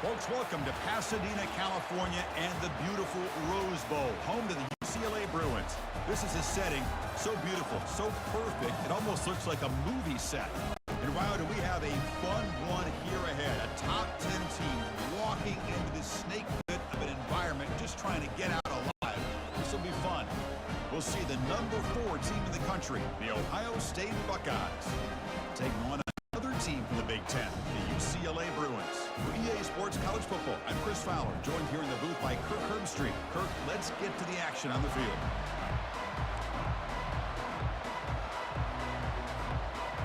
Folks, welcome to Pasadena, California, and the beautiful Rose Bowl, home to the UCLA Bruins. This is a setting so beautiful, so perfect, it almost looks like a movie set. And wow, do we have a fun one here ahead. A top 10 team walking into this snake pit of an environment, just trying to get out alive. This will be fun. We'll see the number 4 team in the country, the Ohio State Buckeyes, taking on another team from the Big Ten, the UCLA Bruins. For EA Sports College Football, I'm Chris Fowler, joined here in the booth by Kirk Herbstreit. Kirk, let's get to the action on the field.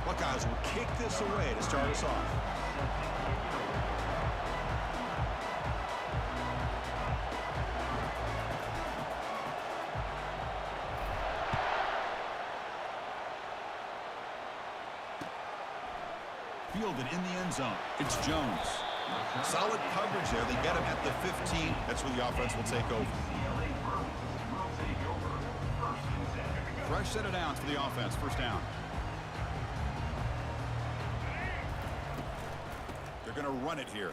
Buckeyes will kick this away to start us off. Fielded in the end zone. It's Jones. Solid coverage there. They get him at the 15. That's where the offense will take over. Fresh set of downs for the offense. First down. They're going to run it here.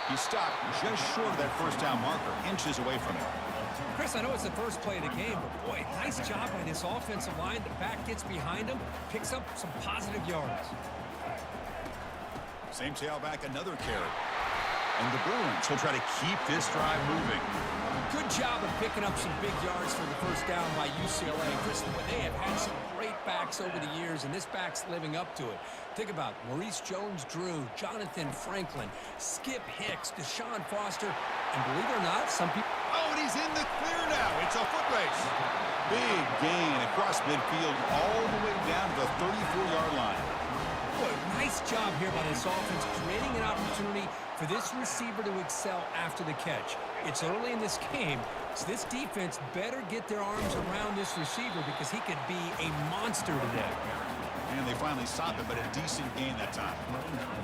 He stopped just short of that first down marker, inches away from it. Chris, I know it's the first play of the game, but boy, nice job by this offensive line. The back gets behind him, picks up some positive yards. Same tailback, another carry. And the Bruins will try to keep this drive moving. Good job of picking up some big yards for the first down by UCLA. Chris, they have had some great backs over the years, and this back's living up to it. Think about Maurice Jones-Drew, Jonathan Franklin, Skip Hicks, Deshaun Foster, and believe it or not, some people... Oh, and he's in the clear now. It's a foot race. Big gain across midfield all the way down to the 34-yard line. Boy, nice job here by this offense, creating an opportunity for this receiver to excel after the catch. It's early in this game, so this defense better get their arms around this receiver because he could be a monster today. And they finally stopped it, but a decent gain that time.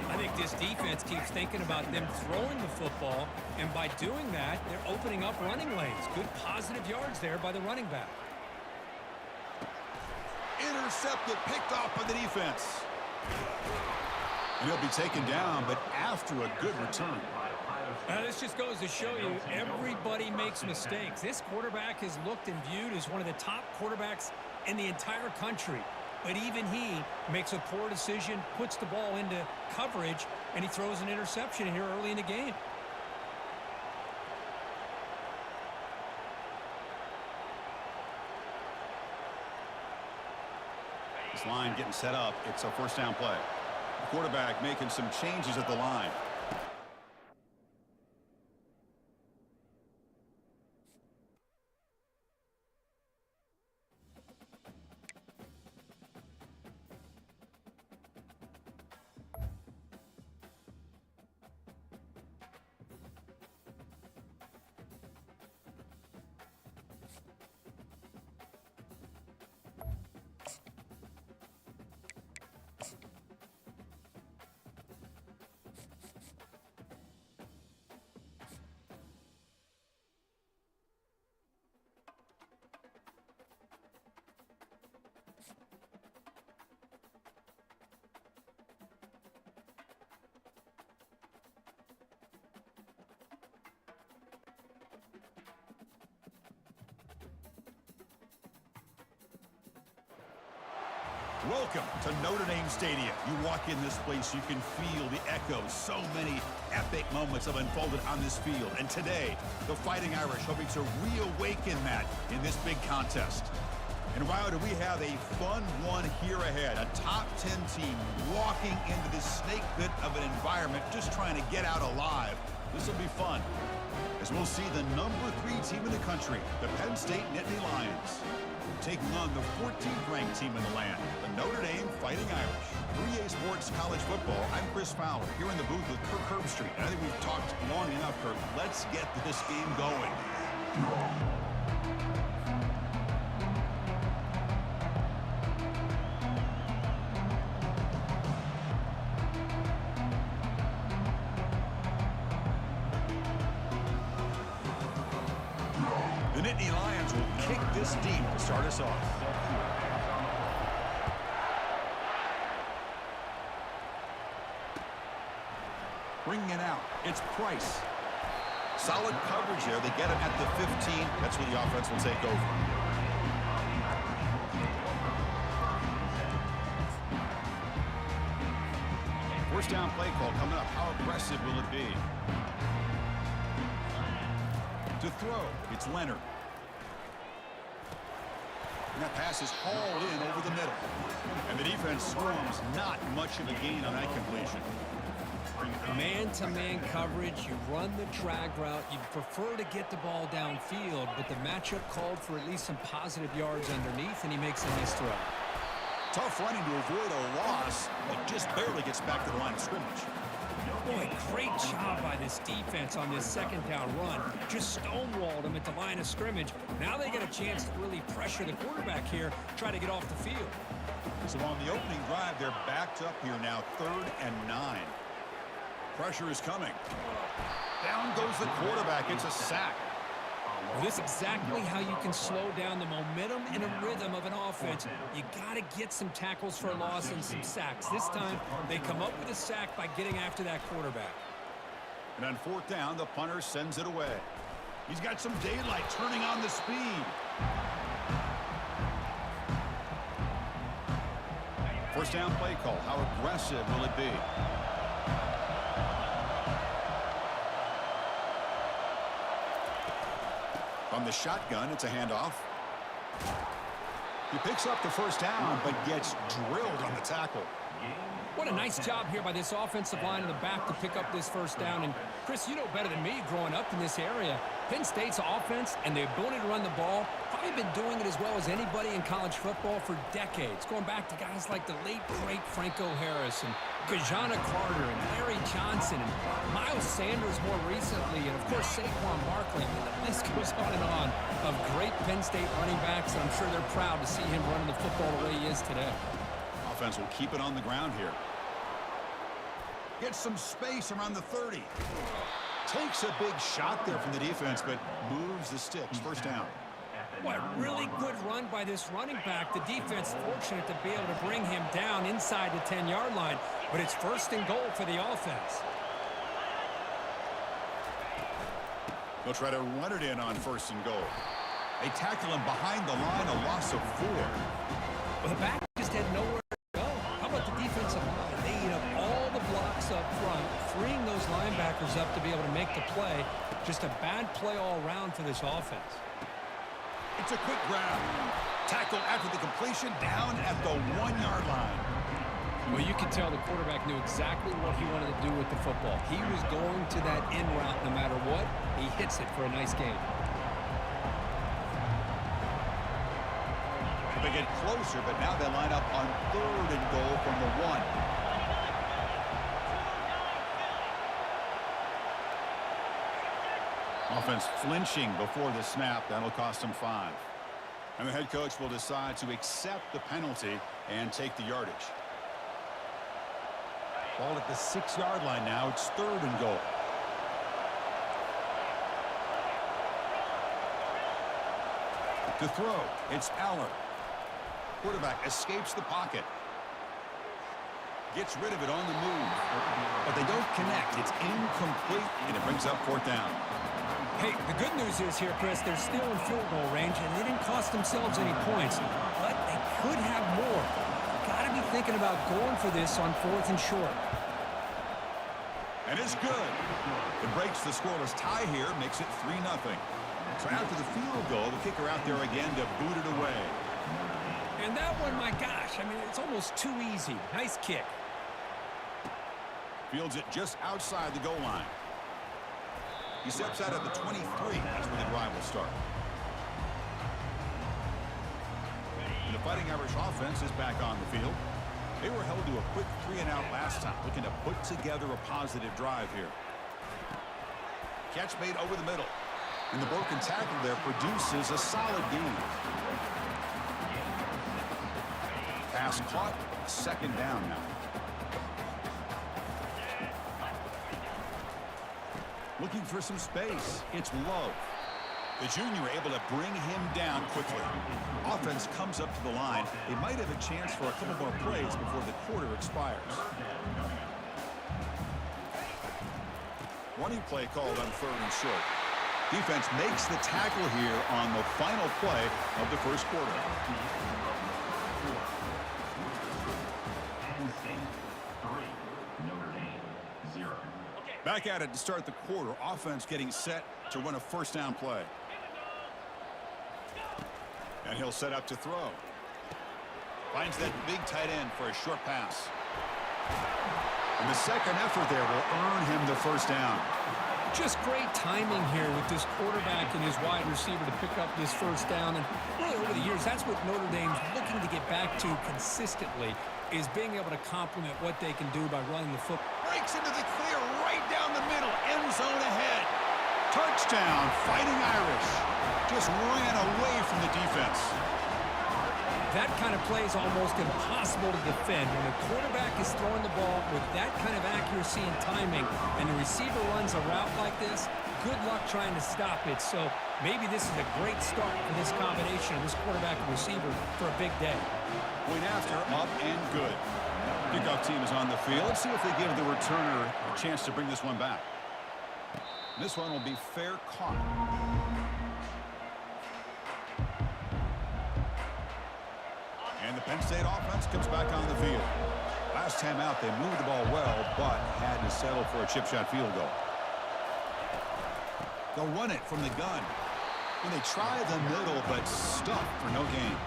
I think this defense keeps thinking about them throwing the football, and by doing that, they're opening up running lanes. Good positive yards there by the running back. Intercepted, picked off by the defense. And he'll be taken down, but after a good return. This just goes to show you everybody makes mistakes. This quarterback is looked and viewed as one of the top quarterbacks in the entire country. But even he makes a poor decision, puts the ball into coverage, and he throws an interception here early in the game. This line getting set up. It's a first down play. The quarterback making some changes at the line. Welcome to Notre Dame Stadium. You walk in this place, you can feel the echoes. So many epic moments have unfolded on this field. And today, the Fighting Irish hoping to reawaken that in this big contest. And wow, do we have a fun one here ahead. A top 10 team walking into this snake pit of an environment, just trying to get out alive. This will be fun, as we'll see the number 3 team in the country, the Penn State Nittany Lions, taking on the 14th ranked team in the land, the Notre Dame Fighting Irish. For EA Sports College Football, I'm Chris Fowler, here in the booth with Kirk Herbstreit. And I think we've talked long enough, Kirk. Let's get this game going. The Nittany Lions will kick this deep to start us off. swinging it out. It's Price. Solid coverage there. They get him at the 15. That's where the offense will take over. First down play call coming up. How aggressive will it be? To throw, it's Leonard. And that pass is hauled in over the middle. And the defense swarms. Not much of a gain on that completion. Man-to-man coverage, you run the drag route, you prefer to get the ball downfield, but the matchup called for at least some positive yards underneath, and he makes a nice throw. Tough running to avoid a loss, but just barely gets back to the line of scrimmage. Boy, great job by this defense on this second down run. Just stonewalled him at the line of scrimmage. Now they get a chance to really pressure the quarterback here, try to get off the field. So on the opening drive, they're backed up here now, 3rd and 9. Pressure is coming. Down goes the quarterback. It's a sack. Well, this is exactly how you can slow down the momentum and a rhythm of an offense. You got to get some tackles for a loss and some sacks. This time, they come up with a sack by getting after that quarterback. And on 4th down, the punter sends it away. He's got some daylight turning on the speed. First down play call. How aggressive will it be? From the shotgun, it's a handoff. He picks up the first down, but gets drilled on the tackle. What a nice job here by this offensive line in the back to pick up this first down. And, Chris, you know better than me growing up in this area, Penn State's offense and the ability to run the ball, probably been doing it as well as anybody in college football for decades, going back to guys like the late, great Franco Harris and Kajana Carter and Larry Johnson and Miles Sanders more recently, and, of course, Saquon Barkley. I mean, the list goes on of great Penn State running backs, and I'm sure they're proud to see him running the football the way he is today. Offense will keep it on the ground here. Gets some space around the 30. Takes a big shot there from the defense, but moves the sticks. First down. What a really good run by this running back. The defense fortunate to be able to bring him down inside the 10-yard line, but it's 1st and goal for the offense. They'll try to run it in on 1st and goal. They tackle him behind the line, a loss of 4. Well, the back just had nowhere to go. How about the defensive line? They eat up all the blocks up front, freeing those linebackers up to be able to make the play. Just a bad play all around for this offense. It's a quick grab. Tackle after the completion, down at the 1-yard line. Well, you could tell the quarterback knew exactly what he wanted to do with the football. He was going to that in route no matter what. He hits it for a nice gain. They get closer, but now they line up on 3rd and goal from the 1. Offense flinching before the snap. That'll cost them 5. And the head coach will decide to accept the penalty and take the yardage. Ball at the 6-yard line now. It's 3rd and goal. To throw, it's Aller. Quarterback escapes the pocket. Gets rid of it on the move. But they don't connect. It's incomplete, and it brings up 4th down. Hey, the good news is here, Chris, they're still in field goal range, and they didn't cost themselves any points. But they could have more. Got to be thinking about going for this on 4th and short. And it's good. It breaks the scoreless tie here, makes it 3-0. So after the field goal, the kicker out there again to boot it away. And that one, my gosh, I mean, it's almost too easy. Nice kick. Fields it just outside the goal line. He steps out at the 23. That's where the drive will start. And the Fighting Irish offense is back on the field. They were held to a quick 3-and-out last time, looking to put together a positive drive here. Catch made over the middle. And the broken tackle there produces a solid gain. Pass caught, 2nd down now. Looking for some space. It's Love. The junior able to bring him down quickly. Offense comes up to the line. They might have a chance for a couple more plays before the quarter expires. Running play called on 3rd and short. Defense makes the tackle here on the final play of the first quarter. Back at it to start the quarter. Offense getting set to run a first down play. And he'll set up to throw. Finds that big tight end for a short pass. And the second effort there will earn him the first down. Just great timing here with this quarterback and his wide receiver to pick up this first down. And really over the years, that's what Notre Dame's looking to get back to consistently, is being able to complement what they can do by running the football. Breaks into the clear right down the middle. End zone ahead. Touchdown, Fighting Irish. Just ran away from the defense. That kind of play is almost impossible to defend. When a quarterback is throwing the ball with that kind of accuracy and timing, and the receiver runs a route like this, good luck trying to stop it. So maybe this is a great start for this combination of this quarterback and receiver for a big day. Point after, up and good. Kickoff team is on the field. Let's see if they give the returner a chance to bring this one back. This one will be fair caught. And the Penn State offense comes back on the field. Last time out, they moved the ball well, but had to settle for a chip shot field goal. They'll run it from the gun. And they try the middle, but stuck for no gain.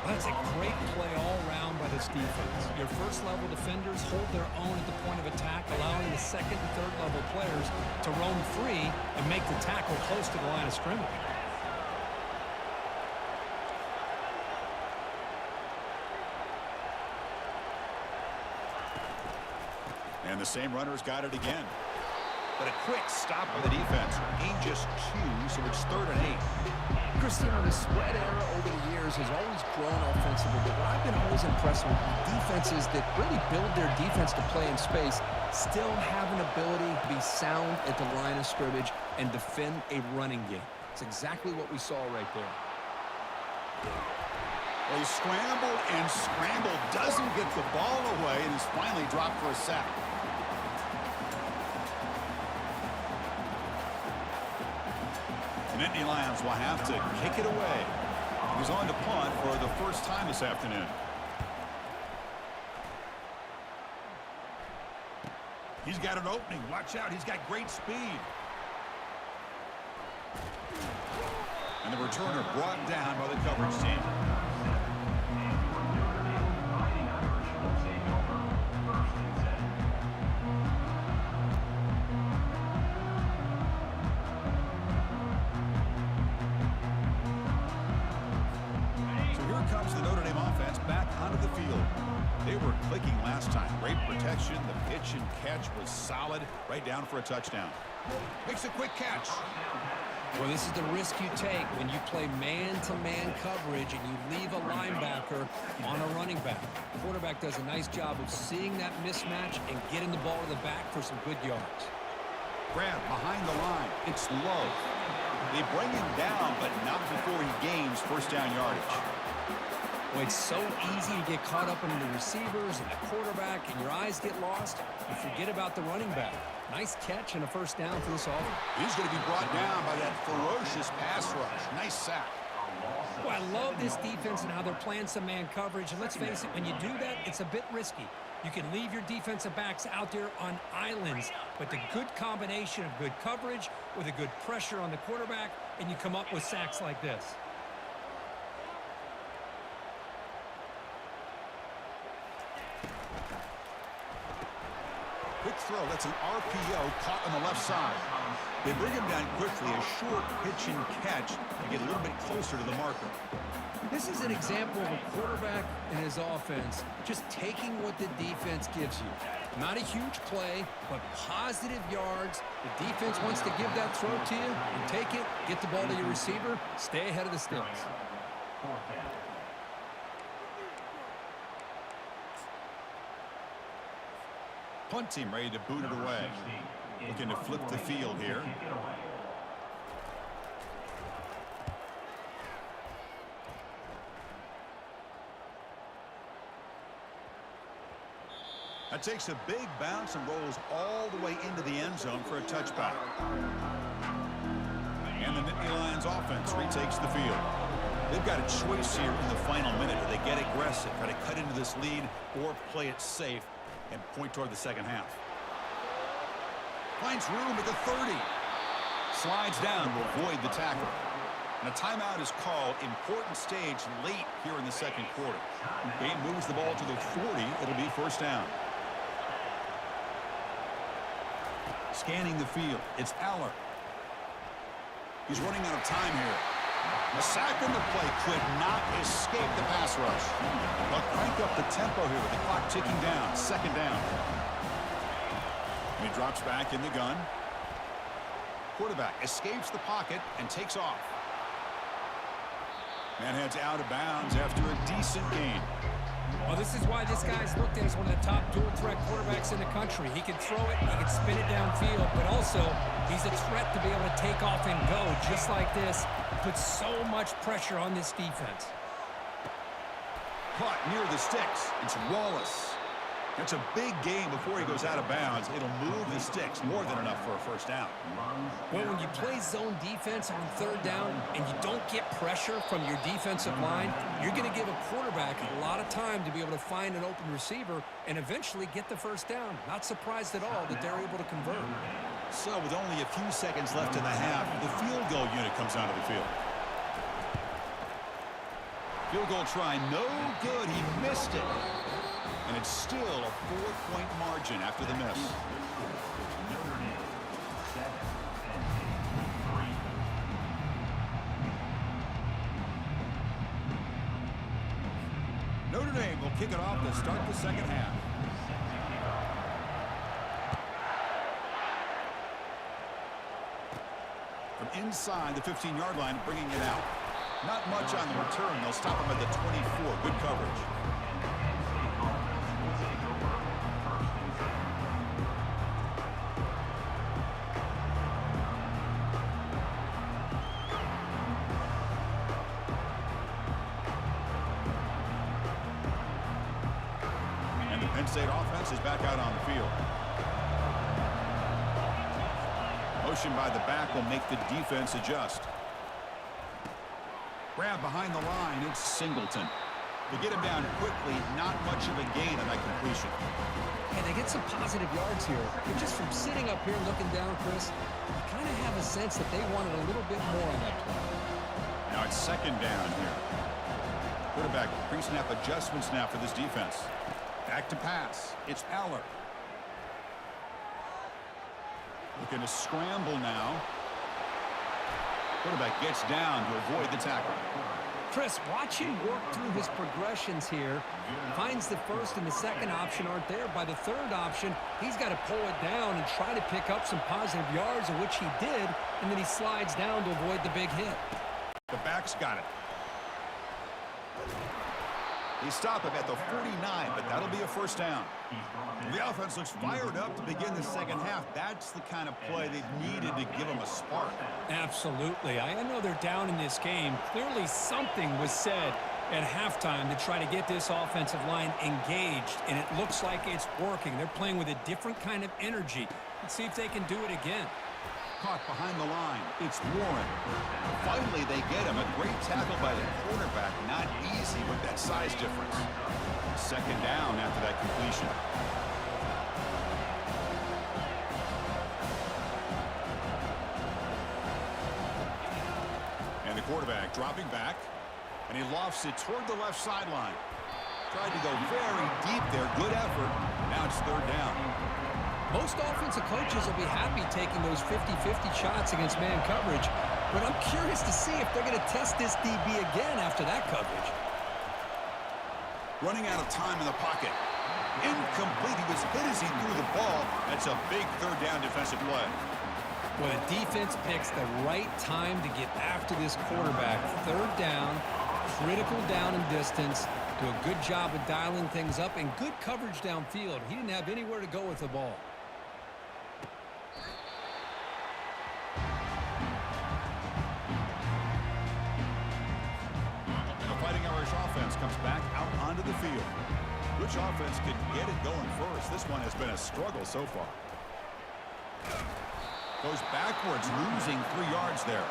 Well, that's a great play all around by this defense. Your first-level defenders hold their own at the point of attack, allowing the second and third-level players to roam free and make the tackle close to the line of scrimmage. And the same runner's got it again. But a quick stop by the defense. Gain just 2, so it's 3rd and 8. Christian, the spread era over the years has always grown offensively, but what I've been always impressed with defenses that really build their defense to play in space still have an ability to be sound at the line of scrimmage and defend a running game. It's exactly what we saw right there. Well, he scrambled and scrambled, doesn't get the ball away, and is finally dropped for a sack. Nittany Lions will have to kick it away. He's on to punt for the first time this afternoon. He's got an opening. Watch out. He's got great speed. And the returner brought down by the coverage team. They were clicking last time. Great protection. The pitch and catch was solid. Right down for a touchdown. Makes a quick catch. Well, this is the risk you take when you play man-to-man coverage and you leave a linebacker on a running back. The quarterback does a nice job of seeing that mismatch and getting the ball to the back for some good yards. Grab behind the line. It's low. They bring him down, but not before he gains first down yardage. Well, it's so easy to get caught up in the receivers and the quarterback, and your eyes get lost. You forget about the running back. Nice catch and a first down for this offense. He's going to be brought down by that ferocious pass rush. Nice sack. Well, I love this defense and how they're playing some man coverage. And let's face it, when you do that, it's a bit risky. You can leave your defensive backs out there on islands, but the good combination of good coverage with a good pressure on the quarterback, and you come up with sacks like this. Quick throw. That's an RPO caught on the left side. They bring him down quickly. A short pitch and catch to get a little bit closer to the marker. This is an example of a quarterback and his offense just taking what the defense gives you. Not a huge play, but positive yards. The defense wants to give that throw to you. You take it, get the ball to your receiver, stay ahead of the sticks. Punt team ready to boot it away. Looking to flip the field here. That takes a big bounce and rolls all the way into the end zone for a touchback. And the Nittany Lions offense retakes the field. They've got a choice here in the final minute. Do they get aggressive, try to cut into this lead, or play it safe and point toward the second half? Finds room at the 30. Slides down to avoid the tackle. And a timeout is called. Important stage late here in the second quarter. Game moves the ball to the 40. It'll be first down. Scanning the field. It's Aller. He's running out of time here. A sack on the play could not escape the pass rush. They'll crank up the tempo here with the clock ticking down. Second down. And he drops back in the gun. Quarterback escapes the pocket and takes off. Man heads out of bounds after a decent gain. Well, this is why this guy's looked at as one of the top dual-threat quarterbacks in the country. He can throw it, he can spin it downfield, but also he's a threat to be able to take off and go just like this. Puts so much pressure on this defense. Caught near the sticks. It's Wallace. It's a big game before he goes out of bounds. It'll move the sticks more than enough for a first down. Well, when you play zone defense on third down and you don't get pressure from your defensive line, you're going to give a quarterback a lot of time to be able to find an open receiver and eventually get the first down. Not surprised at all that they're able to convert. So with only a few seconds left in the half, the field goal unit comes onto the field. Field goal try, no good. He missed it. And it's still a 4-point margin after the miss. Notre Dame will kick it off to start the second half. From inside the 15-yard line, bringing it out. Not much on the return. They'll stop him at the 24. Good coverage. Penn State offense is back out on the field. Motion by the back will make the defense adjust. Grab behind the line, it's Singleton. They get him down quickly, not much of a gain on that completion. And they get some positive yards here. But just from sitting up here looking down, Chris, you kind of have a sense that they wanted a little bit more on that play. Now it's second down here. Quarterback pre-snap adjustments now for this defense. Back to pass. It's Aller. Looking to scramble now. Quarterback gets down to avoid the tackle. Chris, watch him work through his progressions here. Finds the first and the second option aren't there. By the third option, he's got to pull it down and try to pick up some positive yards, of which he did, and then he slides down to avoid the big hit. The back's got it. They stop him at the 49, but that'll be a first down. The offense looks fired up to begin the second half. That's the kind of play they've needed to give them a spark. Absolutely. I know they're down in this game. Clearly something was said at halftime to try to get this offensive line engaged, and it looks like it's working. They're playing with a different kind of energy. Let's see if they can do it again. Caught behind the line. It's Warren. Finally, they get him. A great tackle by the quarterback. Not easy with that size difference. Second down after that completion. And the quarterback dropping back. And he lofts it toward the left sideline. Tried to go very deep there. Good effort. Now it's third down. Most offensive coaches will be happy taking those 50-50 shots against man coverage, but I'm curious to see if they're going to test this DB again after that coverage. Running out of time in the pocket. Incomplete. He was hit as he threw the ball. That's a big third down defensive play. Well, the defense picks the right time to get after this quarterback. Third down, critical down and distance. Do a good job of dialing things up and good coverage downfield. He didn't have anywhere to go with the ball. Comes back out onto the field. Which offense could get it going first? This one has been a struggle so far. Goes backwards, losing 3 yards there.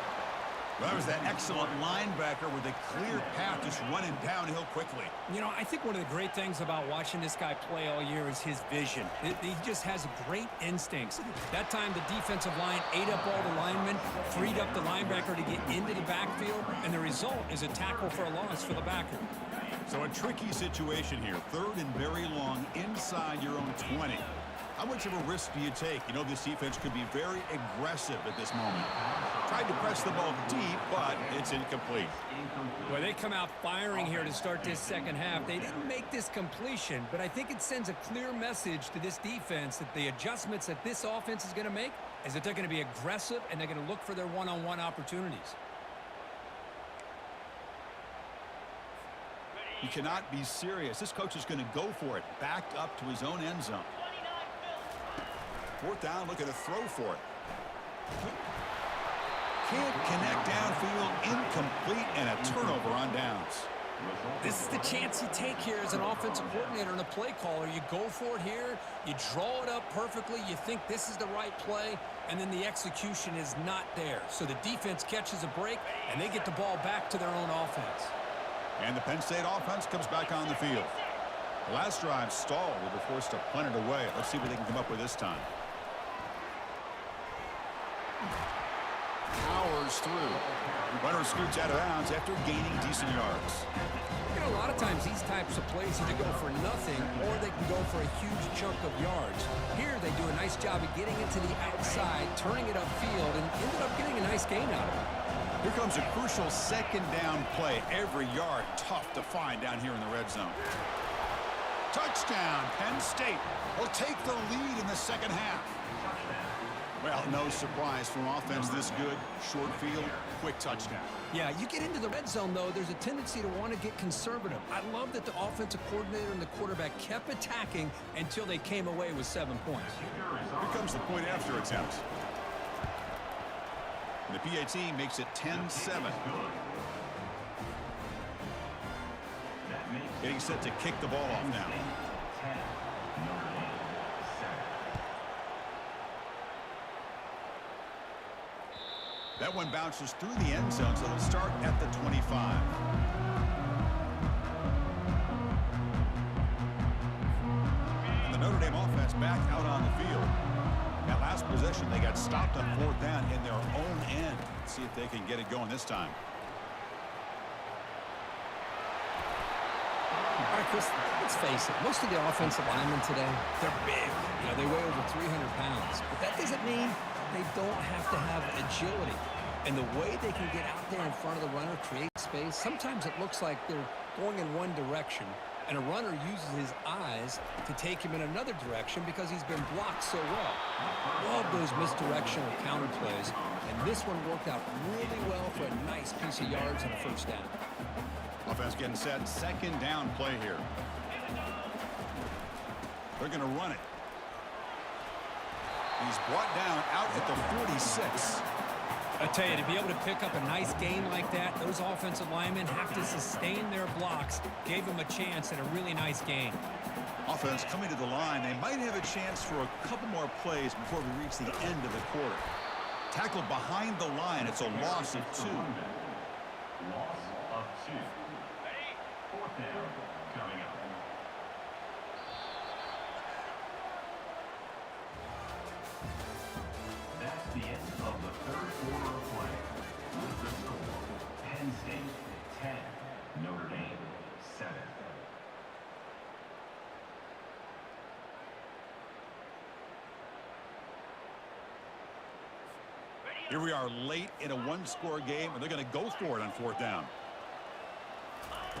Well, that was that excellent linebacker with a clear path just running downhill quickly. You know, I think one of the great things about watching this guy play all year is his vision. He just has great instincts. That time, the defensive line ate up all the linemen, freed up the linebacker to get into the backfield, and the result is a tackle for a loss for the backer. So a tricky situation here. 3rd and very long inside your own 20. How much of a risk do you take? You know, this defense could be very aggressive at this moment. Tried to press the ball deep, but it's incomplete. Well, they come out firing here to start this second half. They didn't make this completion, but I think it sends a clear message to this defense that the adjustments that this offense is going to make is that they're going to be aggressive and they're going to look for their one-on-one opportunities. You cannot be serious. This coach is going to go for it. Backed up to his own end zone. 4th down, looking to throw for it. Can't connect downfield, incomplete, and a turnover on downs. This is the chance you take here as an offensive coordinator and a play caller. You go for it here, you draw it up perfectly, you think this is the right play, and then the execution is not there. So the defense catches a break, and they get the ball back to their own offense. And the Penn State offense comes back on the field. The last drive stalled. They were forced to punt it away. Let's see what they can come up with this time. Powers through. Runner scoots out of bounds after gaining decent yards. You know, a lot of times these types of plays either go for nothing or they can go for a huge chunk of yards. Here they do a nice job of getting it to the outside, turning it upfield, and ended up getting a nice gain out of it. Here comes a crucial 2nd down play. Every yard tough to find down here in the red zone. Touchdown, Penn State will take the lead in the second half. Well, no surprise from offense this good. Short field, quick touchdown. Yeah, you get into the red zone, though, there's a tendency to want to get conservative. I love that the offensive coordinator and the quarterback kept attacking until they came away with 7 points. Here comes the point after attempt. And the PAT makes it 10-7. Getting set to kick the ball off now. That one bounces through the end zone, so it'll start at the 25. And the Notre Dame offense back out on the field. That last possession, they got stopped on 4th down in their own end. Let's see if they can get it going this time. All right, Chris, let's face it. Most of the offensive linemen today, they're big. You know, they weigh over 300 pounds. But that doesn't mean they don't have to have agility. And the way they can get out there in front of the runner, create space, sometimes it looks like they're going in one direction, and a runner uses his eyes to take him in another direction because he's been blocked so well. Love those misdirectional counter plays, and this one worked out really well for a nice piece of yards and a 1st down. Offense getting set. 2nd down play here. They're going to run it. He's brought down out at the 46. I tell you, to be able to pick up a nice gain like that, those offensive linemen have to sustain their blocks. Gave them a chance at a really nice gain. Offense coming to the line. They might have a chance for a couple more plays before we reach the end of the quarter. Tackled behind the line. It's a loss of 2. Loss of 2. 4th down coming up. That's the end of the 3rd quarter of play. With the score, Penn State 10, Notre Dame 7. Here we are late in a 1-score game, and they're going to go for it on 4th down.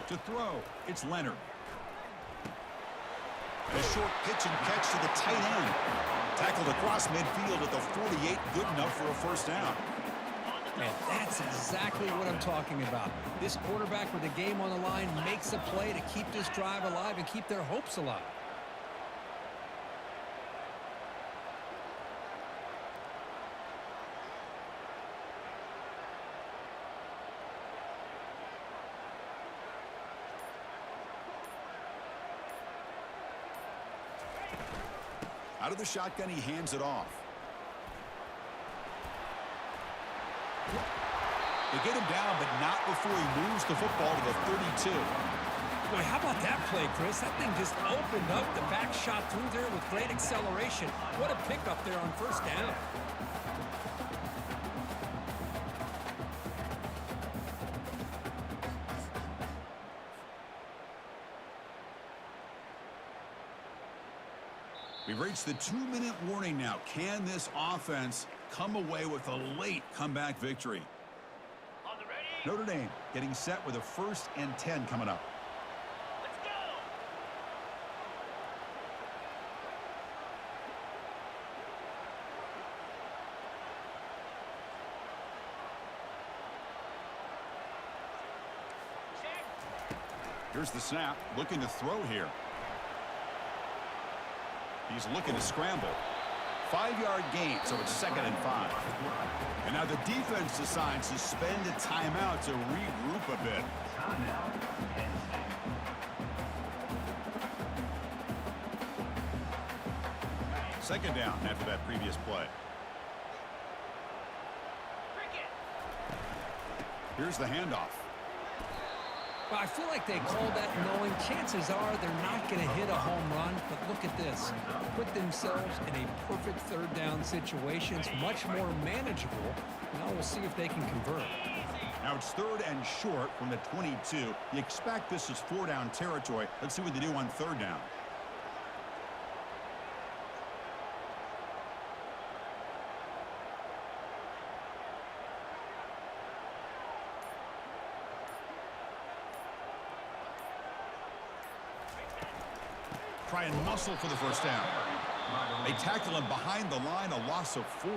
To throw, it's Leonard. A short pitch and catch to the tight end. Tackled across midfield at the 48, good enough for a 1st down. Man, that's exactly what I'm talking about. This quarterback with the game on the line makes a play to keep this drive alive and keep their hopes alive. Out of the shotgun, he hands it off. They get him down, but not before he moves the football to the 32. Boy, how about that play, Chris? That thing just opened up. The back shot through there with great acceleration. What a pickup there on first down. We've reached the 2-minute warning now. Can this offense come away with a late comeback victory? Notre Dame getting set with a 1st and 10 coming up. Let's go! Here's the snap. Looking to throw here. He's looking to scramble. 5-yard gain, so it's 2nd and 5. And now the defense decides to spend a timeout to regroup a bit. Timeout, Penn State. 2nd down after that previous play. Here's the handoff. Well, I feel like they called that knowing chances are they're not going to hit a home run. But look at this. Put themselves in a perfect 3rd down situation. It's much more manageable. Now we'll see if they can convert. Now it's 3rd and short from the 22. You expect this is 4-down territory. Let's see what they do on 3rd down. Try and muscle for the 1st down. They tackle him behind the line, a loss of 4.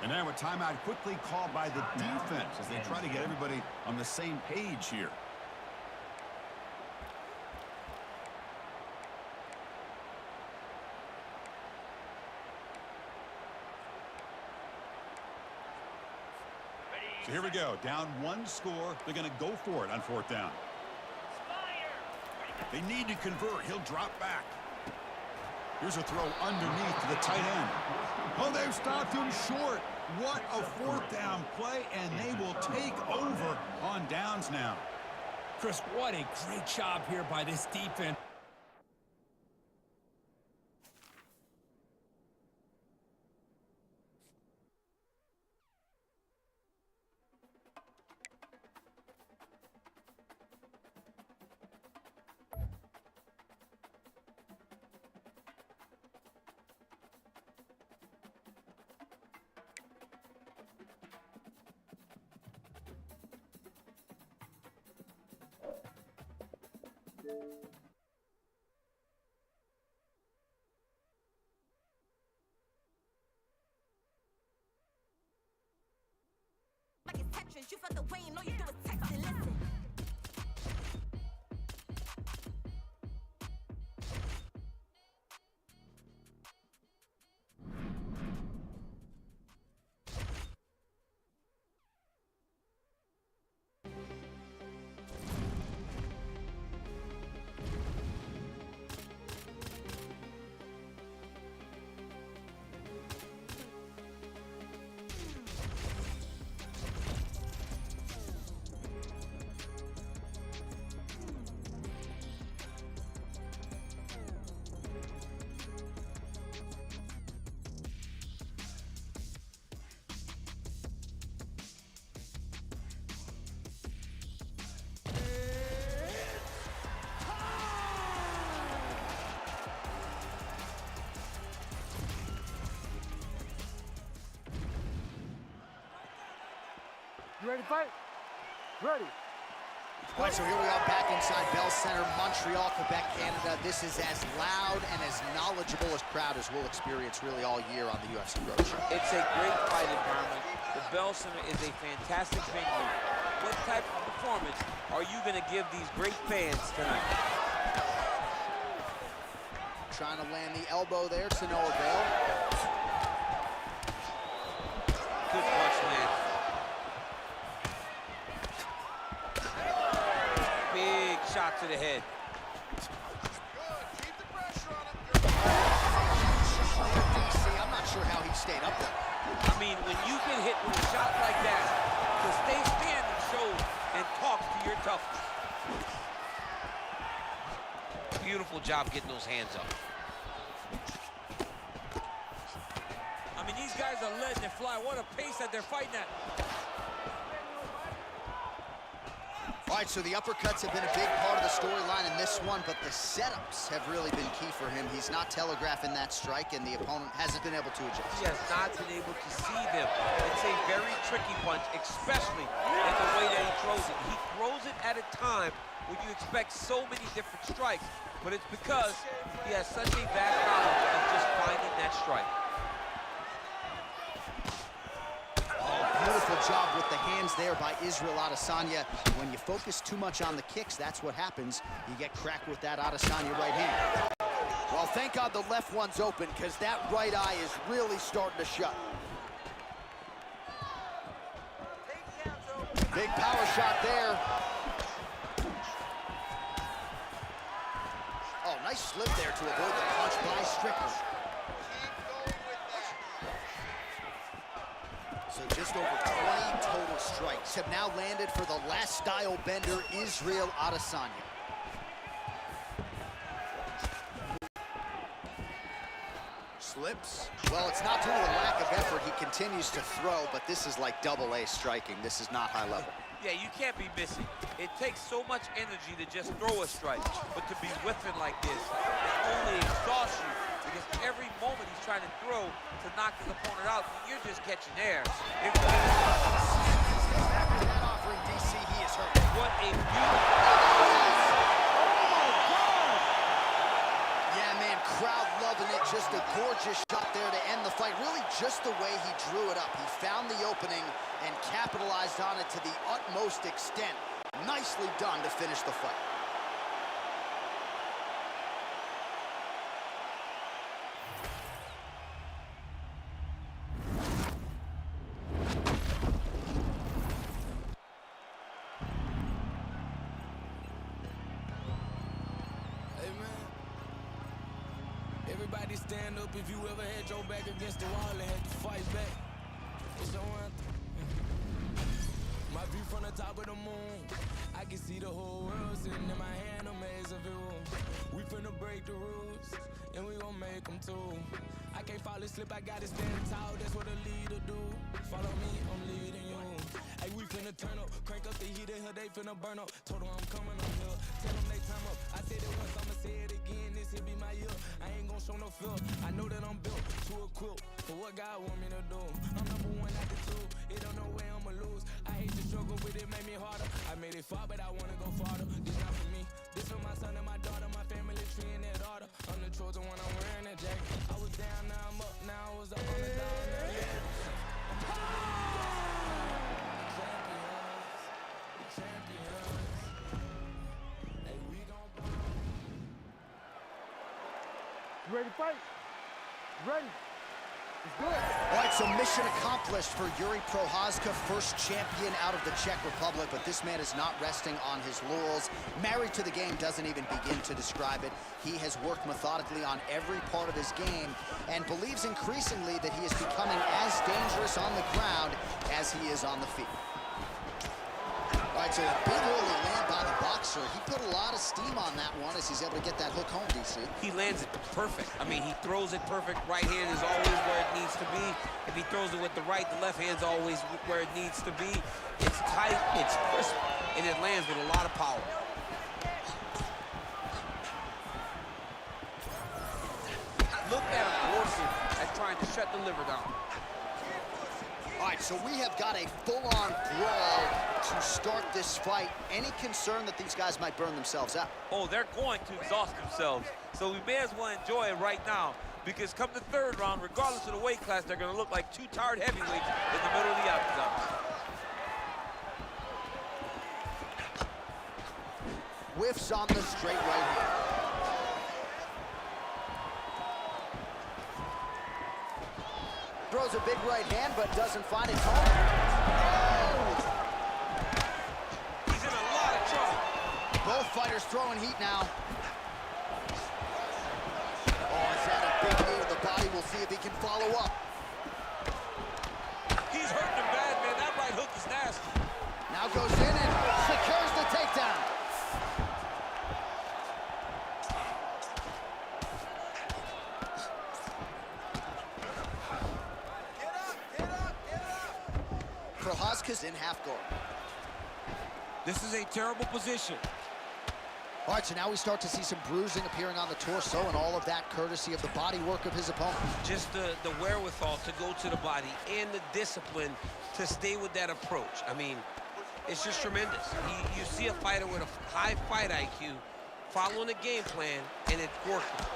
And now a timeout quickly called by the defense as they try to get everybody on the same page here. So here we go. Down 1 score. They're going to go for it on 4th down. They need to convert. He'll drop back. Here's a throw underneath to the tight end. Oh, they've stopped him short. What a 4th down play, and they will take over on downs now. Chris, what a great job here by this defense. Like it's Tetris, you felt the way, all you do is text and listen. You ready to fight? Ready. All right, so here we are back inside Bell Center, Montreal, Quebec, Canada. This is as loud and as knowledgeable a crowd as we'll experience really all year on the UFC Roadshow. It's a great fight environment. The Bell Center is a fantastic venue. What type of performance are you going to give these great fans tonight? Trying to land the elbow there to no avail. Good punch, man. Big shot to the head. stayed up there. I mean, when you get hit with a shot like that, to stay standing shows and talks to your toughness. Beautiful job getting those hands up. I mean, these guys are letting it fly. What a pace that they're fighting at. All right, so the uppercuts have been a big part of the storyline in this one, but the setups have really been key for him. He's not telegraphing that strike, and the opponent hasn't been able to adjust. He has not been able to see them. It's a very tricky punch, especially in the way that he throws it. He throws it at a time when you expect so many different strikes, but it's because he has such a vast knowledge of just finding that strike. Beautiful job with the hands there by Israel Adesanya. When you focus too much on the kicks, that's what happens. You get cracked with that Adesanya right hand. Well, thank God the left one's open, because that right eye is really starting to shut. Big power shot there. Oh, nice slip there to avoid the punch by Strickland. So just over 20 total strikes have now landed for the last style bender, Israel Adesanya. Slips. Well, it's not due to a lack of effort. He continues to throw, but this is like double-A striking. This is not high level. Yeah, you can't be missing. It takes so much energy to just throw a strike, but to be whiffing like this, it only exhausts you, because every moment he's trying to throw to knock his opponent out, you're just catching air. After that offering, DC, he is hurt. What a beautiful... Yeah, man, crowd loving it. Just a gorgeous shot there to end the fight. Really just the way he drew it up. He found the opening and capitalized on it to the utmost extent. Nicely done to finish the fight. Everybody stand up if you ever had your back against the wall and had to fight back. It's your anthem. My view from the top of the moon, I can see the whole world sitting in my hand, a maze of view. We finna break the rules, and we gon' make them too. I can't fall asleep, I gotta stand tall, that's what a leader do. Follow me, I'm leading you. Hey, we finna turn up, crank up the heat in here, they finna burn up. Told them I'm coming up here, tell them they time up. I said it once, I'ma say it again, this here be my year. I ain't gon' show no fear, I know that I'm built to equip for what God want me to do. I'm number one after two, it don't know where I'ma lose. I hate to struggle with it, made me harder. I made it far, but I wanna go farther. This not for me, this for my son and my daughter, my family tree and that order. I'm the chosen one, I'm wearing that jacket. I was down, now I'm up, now I was up on the down, now champions. Hey, we gon' You ready to fight? You ready? Let's do it. All right, so mission accomplished for Yuri Prochazka, first champion out of the Czech Republic, but this man is not resting on his laurels. Married to the game doesn't even begin to describe it. He has worked methodically on every part of his game and believes increasingly that he is becoming as dangerous on the ground as he is on the feet. All right, so a big early land by the boxer. He put a lot of steam on that one as he's able to get that hook home, DC. He lands it perfect. I mean, he throws it perfect. Right hand is always where it needs to be. If he throws it with the right, the left hand's always where it needs to be. It's tight, it's crisp, and it lands with a lot of power. Look at him forcing at trying to shut the liver down. All right, so we have got a full-on brawl to start this fight. Any concern that these guys might burn themselves out? Oh, they're going to exhaust themselves. So we may as well enjoy it right now, because come the third round, regardless of the weight class, they're going to look like two tired heavyweights in the middle of the octagon. Whiffs on the straight right hand. Throws a big right hand, but doesn't find it home. Oh! He's in a lot of trouble. Both fighters throwing heat now. Oh, is that a big knee to the body? We'll see if he can follow up. Prochazka's in half guard. This is a terrible position. All right, so now we start to see some bruising appearing on the torso, and all of that courtesy of the body work of his opponent. Just the wherewithal to go to the body and the discipline to stay with that approach. I mean, it's just tremendous. You see a fighter with a high fight IQ following a game plan, and it's working.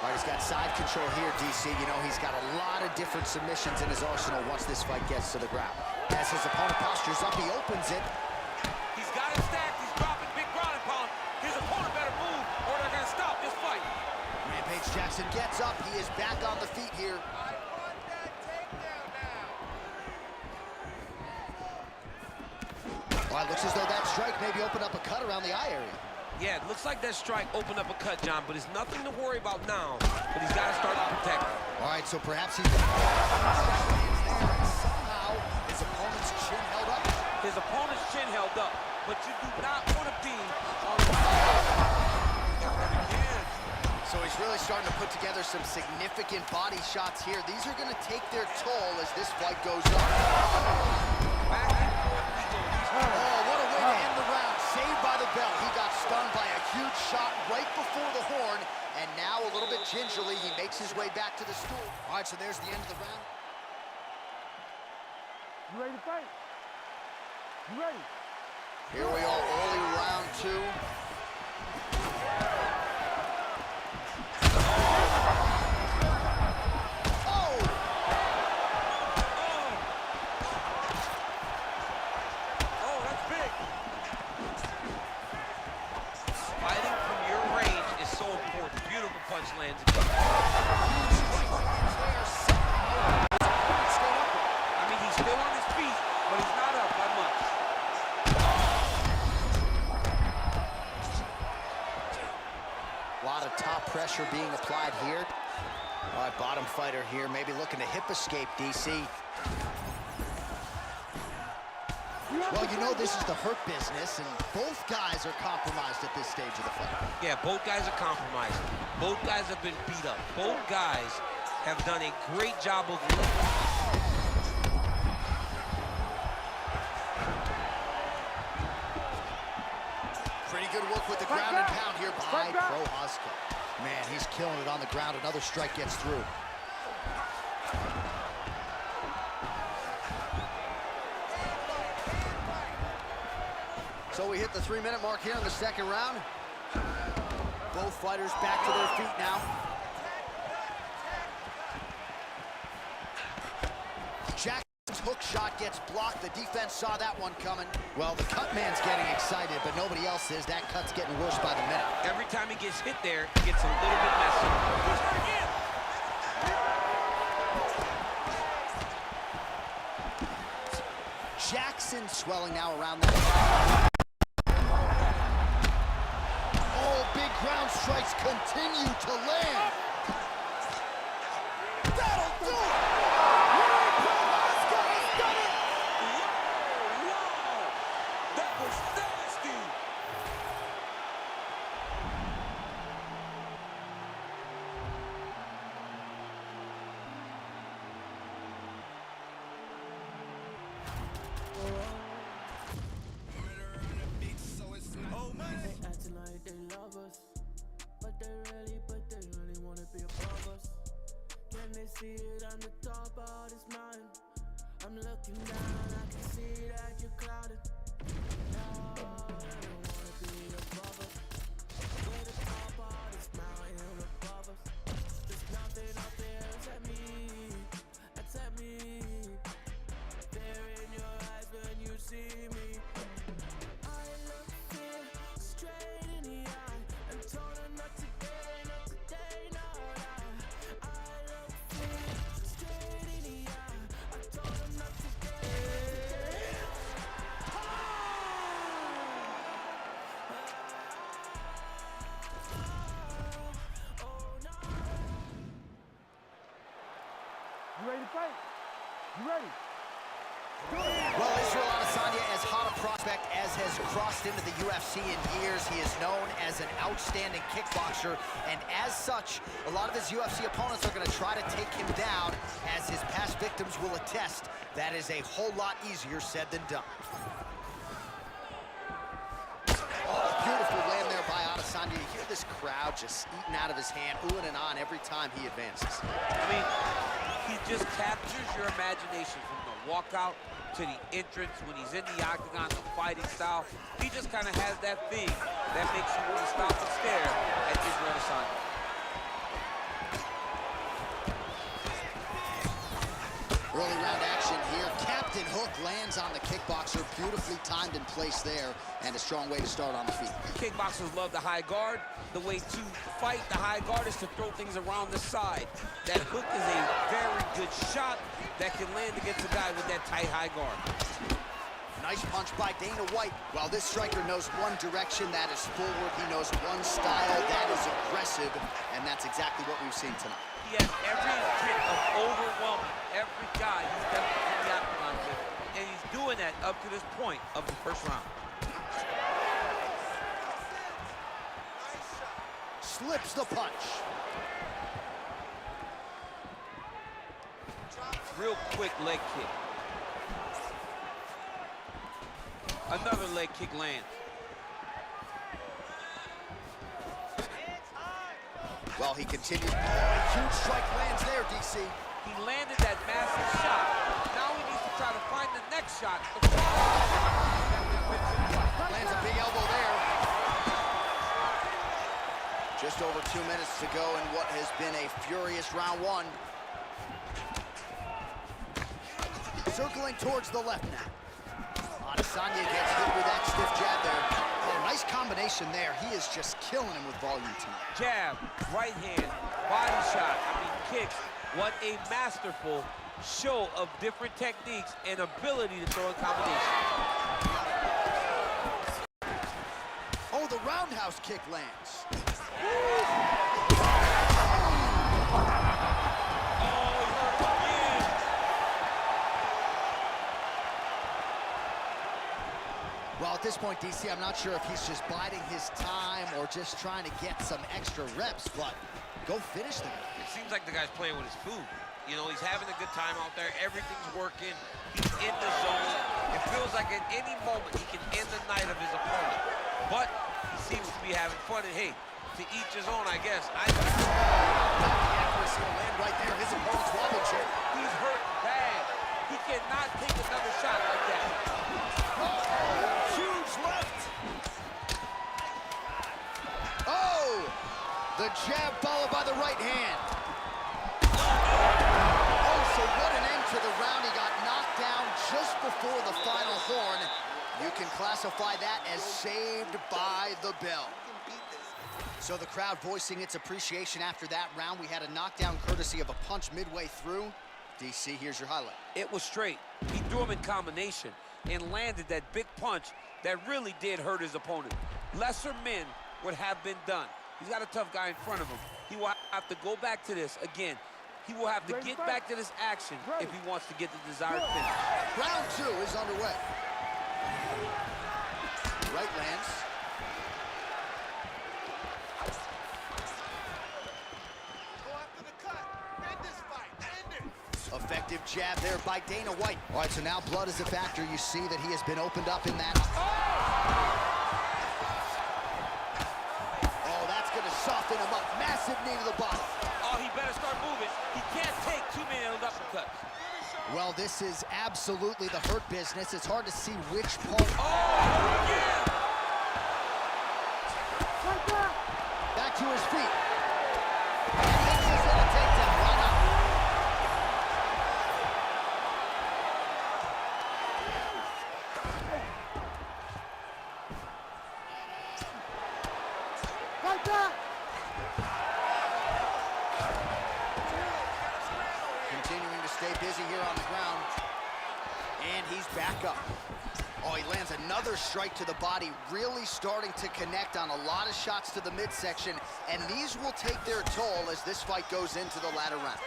All right, he's got side control here, DC. You know, he's got a lot of different submissions in his arsenal once this fight gets to the ground. As his opponent postures up, he opens it. He's got it stacked. He's dropping big ground and pound. His opponent better move, or they're going to stop this fight. Rampage Jackson gets up. He is back on the feet here. Well, it looks as though that strike maybe opened up a cut around the eye area. Yeah, it looks like that strike opened up a cut, John, but it's nothing to worry about now, but he's got to start to protect it. All right, so perhaps he's somehow his opponent's chin held up. His opponent's chin held up, but you do not want to be on So he's really starting to put together some significant body shots here. These are going to take their toll as this fight goes on. Oh, what a way to end the round. Saved by the bell. He got stunned by a huge shot right before the horn, and now a little bit gingerly, he makes his way back to the stool. All right, so there's the end of the round. You ready to fight? You ready? Here we are, early round 2. Lands again. I mean, he's still on his feet, but he's not up by much. A lot of top pressure being applied here. All right, bottom fighter here, maybe looking to hip escape, DC. Well, you know this is the hurt business, and both guys are compromised at this stage of the fight. Yeah, both guys are compromised. Both guys have been beat up. Both guys have done a great job of pretty good work with the ground and pound here by Prochazka. Man, he's killing it on the ground. Another strike gets through. So we hit the 3-minute mark here in the second round. Both fighters back to their feet now. Jackson's hook shot gets blocked. The defense saw that one coming. Well, the cut man's getting excited, but nobody else is. That cut's getting worse by the minute. Every time he gets hit there, it gets a little bit messy. Jackson swelling now around that. Oh, big ground strikes continue to land. That'll do it! Prochazka has done it! Wow! That was nasty! Acting like they love us, but they really wanna be above us. Can they see it on the top of this mountain? I'm looking down, I can see that you're clouded. No, I don't wanna be above us. We're the top of this mountain above us. There's nothing up there except me, except me. There in your eyes when you see me. You ready to fight? You ready? Well, Israel Adesanya as hot a prospect as has crossed into the UFC in years. He is known as an outstanding kickboxer, and as such, a lot of his UFC opponents are going to try to take him down. As his past victims will attest, that is a whole lot easier said than done. Oh, beautiful land there by Adesanya. You hear this crowd just eating out of his hand, oohing and on every time he advances. I mean, he just captures your imagination from the walkout to the entrance when he's in the octagon, the fighting style. He just kind of has that thing that makes you want to stop and stare at Israel Adesanya. Early round action here. Captain Hook lands on the kickboxer. Beautifully timed in place there, and a strong way to start on the feet. Kickboxers love the high guard. The way to fight the high guard is to throw things around the side. That hook is a very good shot that can land against a guy with that tight high guard. Nice punch by Dana White. While this striker knows one direction, that is forward. He knows one style, that is aggressive, and that's exactly what we've seen tonight. He has every intent of overwhelming every guy he's got in the octagon with, and he's doing that up to this point of the first round. Slips the punch. Real quick leg kick. Another leg kick lands. Well, he continues. Huge strike lands there, DC. He landed that massive shot. Now he needs to try to find the next shot. Lands a big elbow there. Just over 2 minutes to go in what has been a furious round one. Circling towards the left now. Adesanya gets hit with that stiff jab there. Oh, nice combination there. He is just killing him with volume tonight. Jab, right hand, body shot, kicks. What a masterful show of different techniques and ability to throw in combination. Oh, the roundhouse kick lands. Well, at this point, DC, I'm not sure if he's just biding his time or just trying to get some extra reps, but go finish them. It seems like the guy's playing with his food. You know, he's having a good time out there. Everything's working. He's in the zone. It feels like at any moment he can end the night of his opponent. But he seems to be having fun, and hey, to each his own, I guess. Accuracy will land right there. His opponent's wobble check. He's hurt bad. He cannot take another shot like that. Huge left. Oh! The jab followed by the right hand. Oh, so what an end to the round. He got knocked down just before the final horn. You can classify that as saved by the bell. So the crowd voicing its appreciation after that round. We had a knockdown courtesy of a punch midway through. DC, here's your highlight. It was straight. He threw him in combination and landed that big punch that really did hurt his opponent. Lesser men would have been done. He's got a tough guy in front of him. He will have to go back to this again. He will have to get back to this action if he wants to get the desired finish. Round two is underway. Right lands. Effective jab there by Dana White. All right, so now blood is a factor. You see that he has been opened up in that. Oh, that's going to soften him up. Massive knee to the body. Oh, he better start moving. He can't take too many of those uppercuts. Well, this is absolutely the hurt business. It's hard to see which part. Oh, yeah! Back to his feet. This is going to take down. Why not? Continuing to stay busy here on the ground. And he's back up. Oh, he lands another strike to the body, really starting to connect on a lot of shots to the midsection, and these will take their toll as this fight goes into the latter rounds.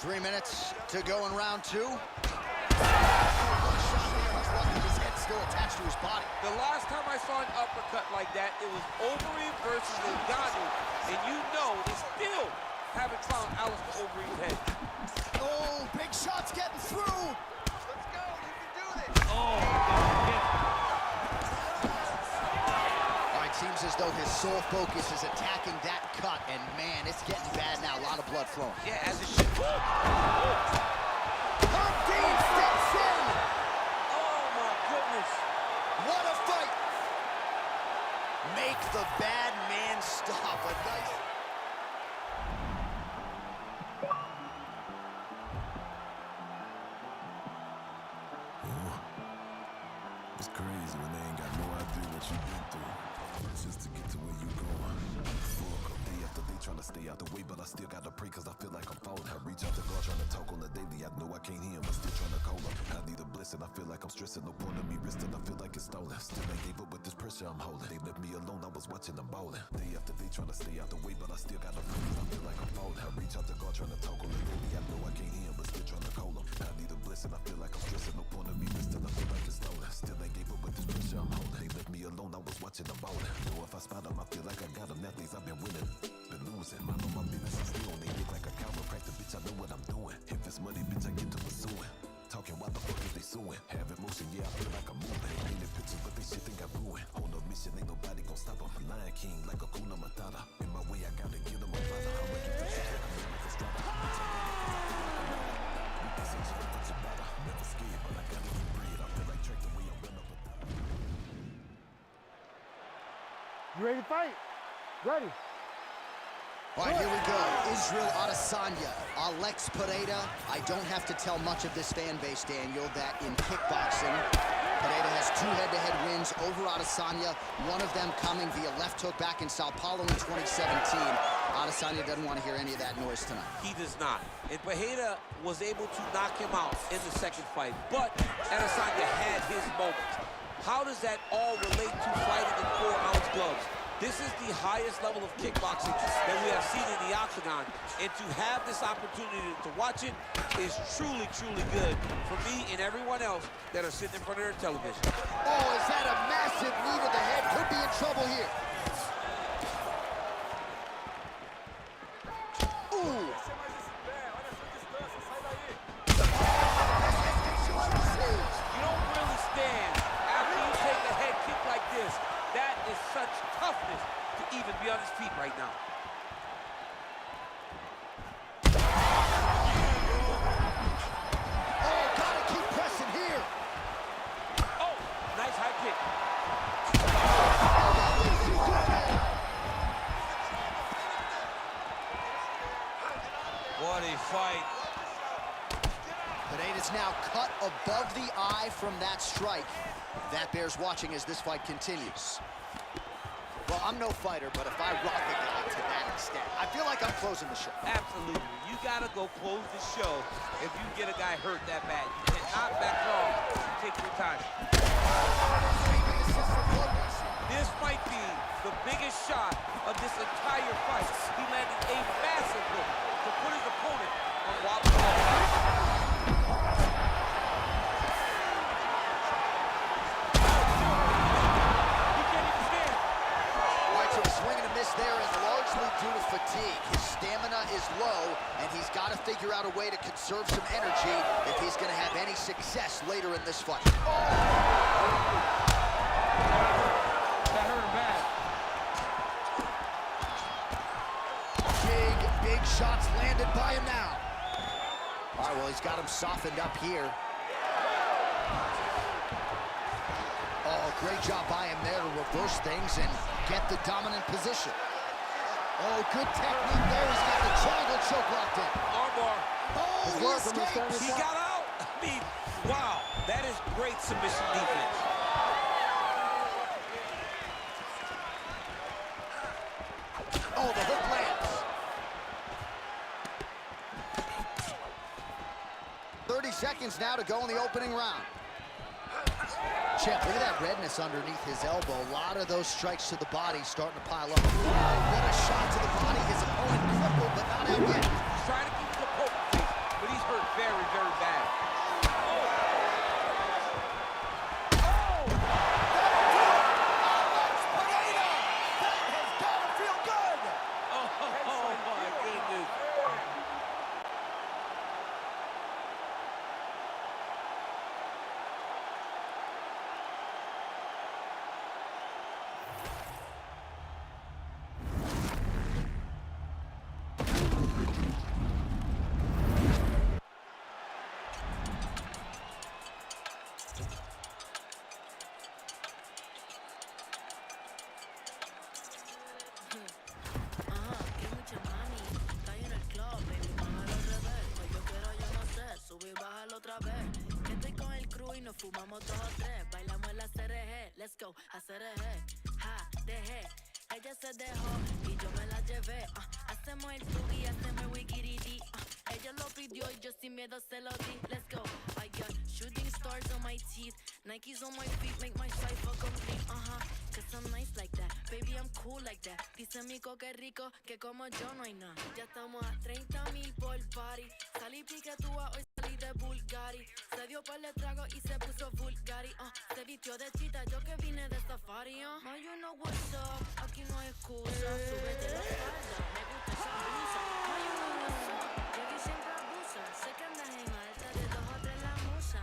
3 minutes to go in round 2. One shot there. He's lucky his head's still attached to his body. The last time I saw an uppercut like that, it was Overeem versus Ngannou, and you know they still haven't found Alistair Overeem's head. Oh, big shots getting through. Let's go. You can do this. Oh, All right, seems as though his sole focus is attacking that cut, and man, it's getting bad now. A lot of blood flowing. Yeah, as it should. Herb Dean steps in. Oh, my goodness. What a fight! Make the bad man stop. A nice. It's crazy when they ain't got no idea what you've been through. Just to get to where you going. Fuck up day after day trying to stay out the way, but I still gotta pray cause I feel like I'm falling. I reach out to God trying to talk on the daily. I know I can't hear him, but still trying to call him. I need a blessing, I feel like I'm stressing. No point of me resting, I feel like it's stolen. Still ain't gave up with this pressure I'm holding. They left me alone, I was watching them bowling. Day after day trying to stay out the way, but I still gotta pray cause I feel like I'm falling. I reach out to God trying to talk on the daily. I know I can't hear him, but still trying to call him. I need a blessing, I feel like I'm stressing. No point of me resting, I feel like it's stolen. Still ain't gave up with this pressure I'm holding. They left me alone, I was watching them bowling. Know if I spot them, I feel like I got them. That days I've been winning, been losing. I know my business is still on. They look like a chiropractor, bitch, I know what I'm doing. If it's money, bitch, I get to pursuing. Talking, why the fuck is they suing? Have emotion, yeah, I feel like I'm moving. Painted pictures, but they shit think I ruined. On a mission, ain't nobody gon' stop them. Lion King, like a Kuna Matata. In my way, I gotta get them a brother. I'ma get the shit like I'm in like a strata. Never scared, but I gotta get bread. I feel like track the way I run up a You ready to fight? Ready. All right, here we go. Israel Adesanya, Alex Pereira. I don't have to tell much of this fan base, Daniel, that in kickboxing, Pereira has 2 head-to-head wins over Adesanya, one of them coming via left hook back in Sao Paulo in 2017. Adesanya doesn't want to hear any of that noise tonight. He does not. And Pereira was able to knock him out in the second fight, but Adesanya had his moments. How does that all relate to fighting in 4-ounce gloves? This is the highest level of kickboxing that we have seen in the octagon, and to have this opportunity to watch it is truly, truly good for me and everyone else that are sitting in front of their television. Oh, is that a massive knee to the head? Could be in trouble here. Ooh. You don't really stand after you take a head kick like this. That is such toughness to even be on his feet right now. Oh, gotta keep pressing here. Oh, nice high kick. What a fight. Pereira's now cut above the eye from that strike. That bears watching as this fight continues. Well, I'm no fighter, but if I rock a guy to that extent, I feel like I'm closing the show. Absolutely. You gotta go close the show if you get a guy hurt that bad. You cannot back off. Take your time. This might be the biggest shot of this entire fight. He landed a massive hook to put his opponent on wobbly legs. There is largely due to fatigue. His stamina is low, and he's got to figure out a way to conserve some energy if he's going to have any success later in this fight. that hurt him bad. Big shots landed by him now. All right, well, he's got him softened up here. Oh, great job by him there to reverse things and get the dominant position. Oh, good technique there. He's got the triangle choke locked in. Armbar. Oh, he escaped. He got out. I mean, wow. That is great submission defense. Oh, the hook lands. 30 seconds now to go in the opening round. Champ, look at that redness underneath his elbow. A lot of those strikes to the body starting to pile up. What a shot to the body. His opponent crippled, but not out yet. He's trying to keep the poker face. otra vez. Que estoy con el crew y nos fumamos 2 o 3. Bailamos en la CRG, let's go, a CRG. Ja, dejé. Ella se dejó y yo me la llevé. Hacemos el boogie, hacemos el wikiridi. Ella lo pidió y yo sin miedo se lo di. Let's go. I got shooting stars on my teeth. Nikes on my feet make my cipher complete. Cause I'm nice like that. Baby, I'm cool like that. Dice Mico que rico, que como yo no hay nada. Ya estamos a 30,000 por party. Salí piquetúa, hoy salí de Bulgari. Se dio par de trago y se puso Bulgari. Se vistió de chita, yo que vine de safari. Now you know what's up. Aquí no hay excusa. Súbete la espalda. Me gusta esa blusa. Now you know what's up. Yo aquí siempre abusa. Sé que andas en alta de 2 o 3 la musa.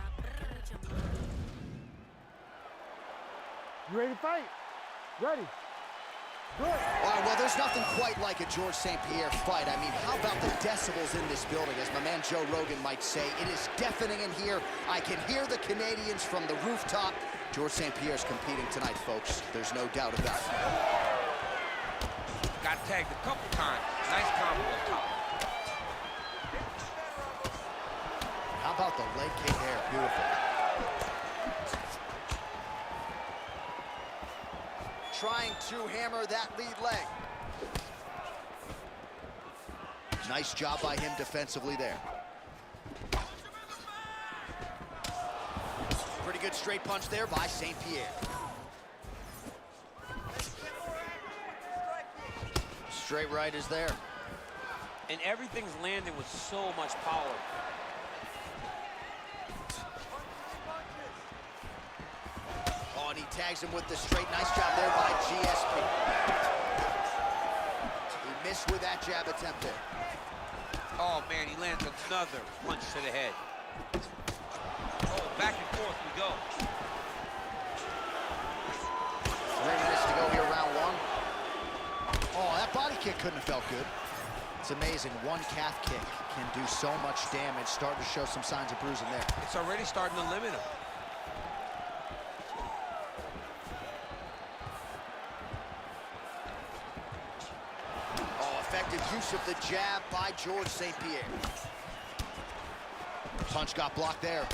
You ready to fight? Ready. Good. All right, well, there's nothing quite like a George St. Pierre fight. I mean, how about the decibels in this building? As my man Joe Rogan might say, it is deafening in here. I can hear the Canadians from the rooftop. George St. Pierre's competing tonight, folks. There's no doubt about it. Got tagged a couple times. Nice combo up top. How about the leg kick there? Beautiful. Trying to hammer that lead leg. Nice job by him defensively there. Pretty good straight punch there by St. Pierre. Straight right is there. And everything's landing with so much power. And he tags him with the straight. Nice job there by GSP. He missed with that jab attempt there. Oh, man, he lands another punch to the head. Oh, back and forth we go. 3 minutes to go here, round 1. Oh, that body kick couldn't have felt good. It's amazing. One calf kick can do so much damage. Starting to show some signs of bruising there. It's already starting to limit him. Effective use of the jab by George St. Pierre. Punch got blocked there.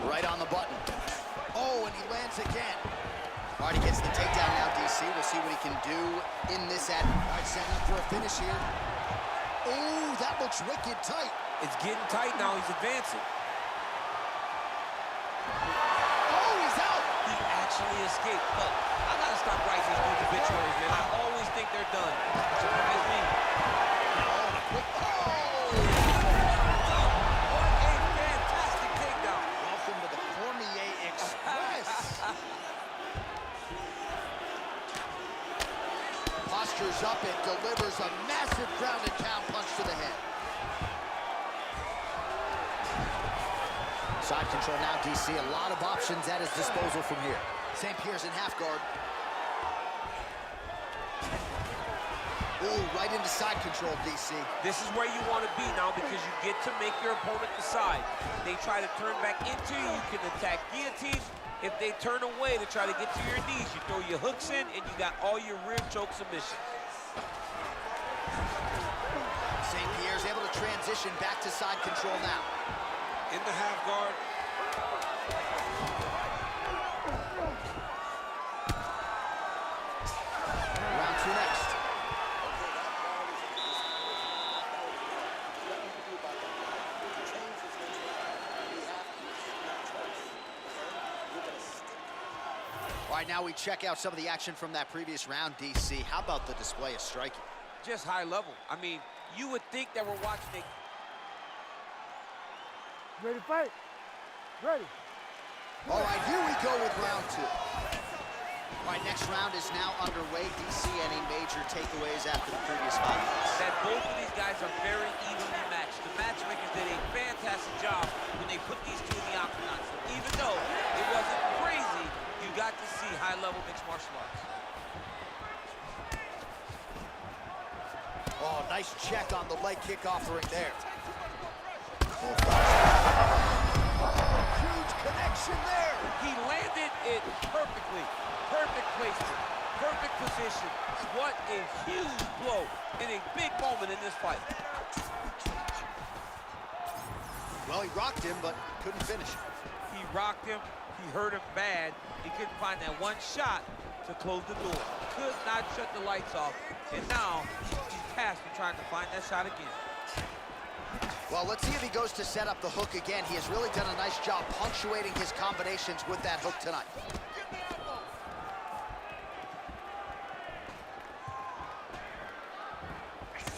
Right on the button. Oh, and he lands again. All right, he gets the takedown now, DC. We'll see what he can do in this ad. All right, setting up for a finish here. Oh, that looks wicked tight. It's getting tight now. He's advancing. Actually escaped. Look, I gotta stop writing these dudes obituaries, man. I always think they're done. Surprise me. What a fantastic takedown. Welcome to the Cormier Express. Postures up and delivers a massive ground and pound punch to the head. Side control now, DC. A lot of options at his disposal from here. St. Pierre's in half guard. Ooh, right into side control, DC. This is where you want to be now because you get to make your opponent decide. They try to turn back into you, you can attack guillotine. If they turn away to try to get to your knees, you throw your hooks in and you got all your rear choke submissions. St. Pierre's able to transition back to side control now. In the half guard. Round 2 next. All right, now we check out some of the action from that previous round, DC. How about the display of striking? Just high level. I mean, you would think that we're watching a... Ready to fight? Ready. All right, here we go with round 2. All right, next round is now underway. DC, any major takeaways after the previous fight? That both of these guys are very evenly matched. The matchmakers did a fantastic job when they put these two in the octagon. So even though it wasn't crazy, you got to see high-level mixed martial arts. Oh, nice check on the leg kick offering there. Huge connection there. He landed it perfectly. Perfect placement. perfect position. What a huge blow in a big moment in this fight. Well, he rocked him, but couldn't finish. He rocked him. He hurt him bad. He couldn't find that one shot to close the door. Could not shut the lights off. And now he's tasked with trying to find that shot again. Well, let's see if he goes to set up the hook again. He has really done a nice job punctuating his combinations with that hook tonight.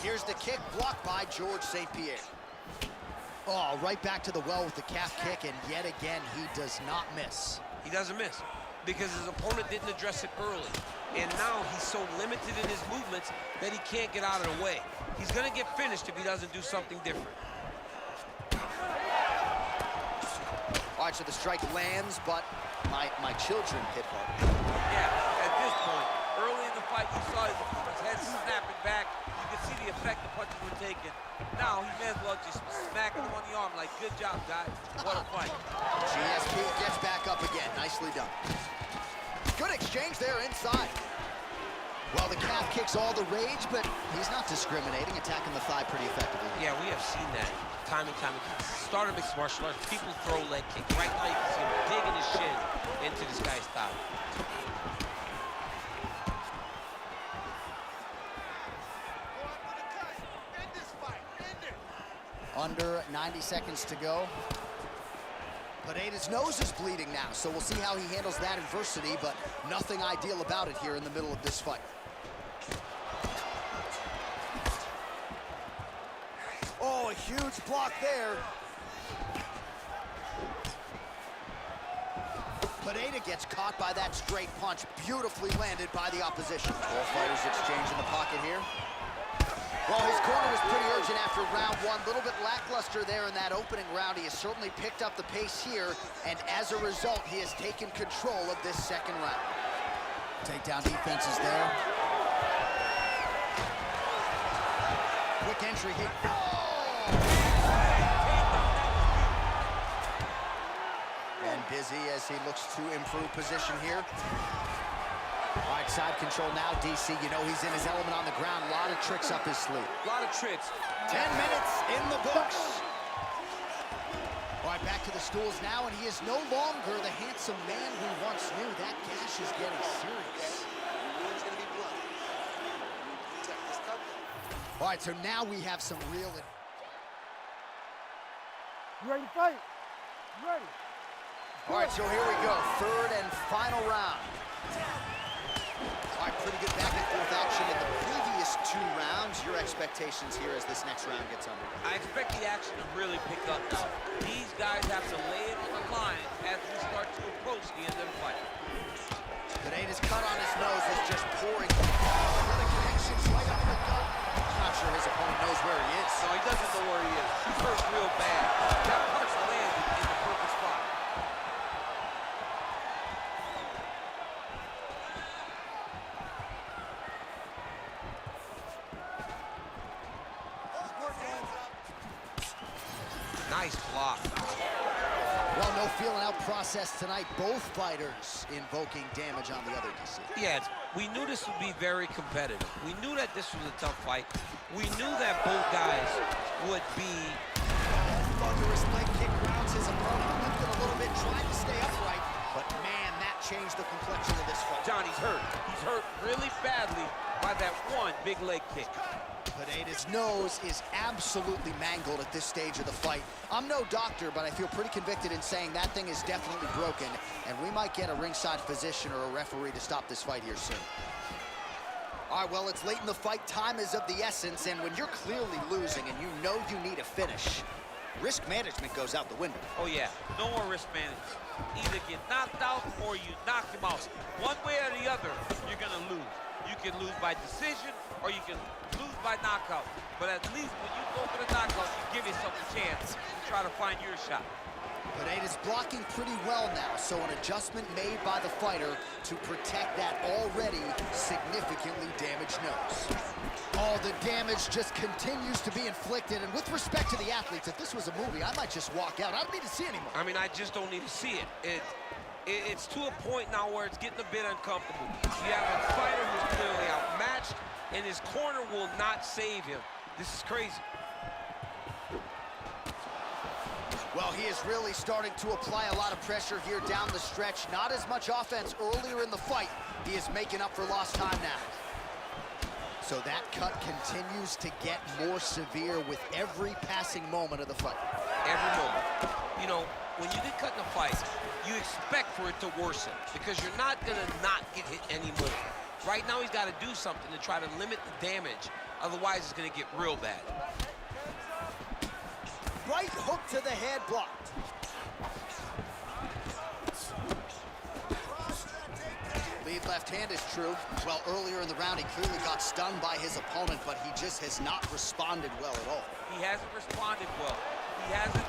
Here's the kick blocked by George St. Pierre. Oh, right back to the well with the calf kick, and yet again, he does not miss. He doesn't miss because his opponent didn't address it early. And now he's so limited in his movements that he can't get out of the way. He's going to get finished if he doesn't do something different. All right, so the strike lands, but my children hit hard. Yeah, at this point, early in the fight, you saw his opponent's head snapping back. You could see the effect the punches were taking. Now, he may as well just smack him on the arm like, good job, guys. What a fight. GSP gets back up again. Nicely done. Good exchange there inside. Well, the calf kick's all the rage, but he's not discriminating, attacking the thigh pretty effectively. Yeah, we have seen that time and time again. Started mixed martial arts, people throw leg kicks. Right now, you can see him digging his shin into this guy's thigh. Under 90 seconds to go. Pineda's nose is bleeding now, so we'll see how he handles that adversity, but nothing ideal about it here in the middle of this fight. Oh, a huge block there. Pineda gets caught by that straight punch, beautifully landed by the opposition. Both fighters exchange in the pocket here. Well, his corner was pretty urgent after round one. A little bit lackluster there in that opening round. He has certainly picked up the pace here, and as a result, he has taken control of this second round. Takedown defense is there. Quick entry hit. And busy as he looks to improve position here. All right, side control now, DC. You know he's in his element on the ground. A lot of tricks up his sleeve. A lot of tricks. 10 minutes in the books. All right, back to the stools now, and he is no longer the handsome man we once knew. That gash is getting serious. All right, so now we have some real... You ready to fight? You ready? All right, so here we go. Third and final round. All right, pretty good back and forth action in the previous two rounds. Your expectations here as this next round gets underway? I expect the action to really pick up now. These guys have to lay it on the line as we start to approach the end of the fight. Pineda's cut on his nose is just pouring. Another connection right up the gut. I'm not sure his opponent knows where he is. No, he doesn't know where he is. He's hurt real bad. That punch landed in the perfect spot. Nice block. Well, no feeling out process tonight. Both fighters invoking damage on the other, DC. Yeah, we knew this would be very competitive. We knew that this was a tough fight. We knew that both guys would be... Thunderous leg kick grounds his opponent. Lifted a little bit, tried to stay upright, but man, that changed the complexion of this fight. Johnny's hurt. He's hurt really badly by that one big leg kick. Pineda's nose is absolutely mangled at this stage of the fight. I'm no doctor, but I feel pretty convicted in saying that thing is definitely broken, and we might get a ringside physician or a referee to stop this fight here soon. All right, well, it's late in the fight. Time is of the essence, and when you're clearly losing and you know you need a finish, risk management goes out the window. Oh, yeah. No more risk management. Either get knocked out or you knock him out. One way or the other, you're going to lose. You can lose by decision or you can lose by knockout. But at least when you go for the knockout, you give yourself a chance to try to find your shot. Pineda's blocking pretty well now, so an adjustment made by the fighter to protect that already significantly damaged nose. All the damage just continues to be inflicted, and with respect to the athletes, if this was a movie, I might just walk out. I don't need to see anymore. I mean, I just don't need to see it. It's to a point now where it's getting a bit uncomfortable. You have a fighter who's clearly outmatched, and his corner will not save him. This is crazy. Well, he is really starting to apply a lot of pressure here down the stretch. Not as much offense earlier in the fight. He is making up for lost time now. So that cut continues to get more severe with every passing moment of the fight. Every moment. You know, when you get cut in a fight, you expect for it to worsen because you're not going to not get hit anymore. Right now, he's got to do something to try to limit the damage. Otherwise, it's going to get real bad. Right hook to the head, blocked. Lead left hand is true. Well, earlier in the round, he clearly got stunned by his opponent, but he just has not responded well at all. He hasn't responded well. He hasn't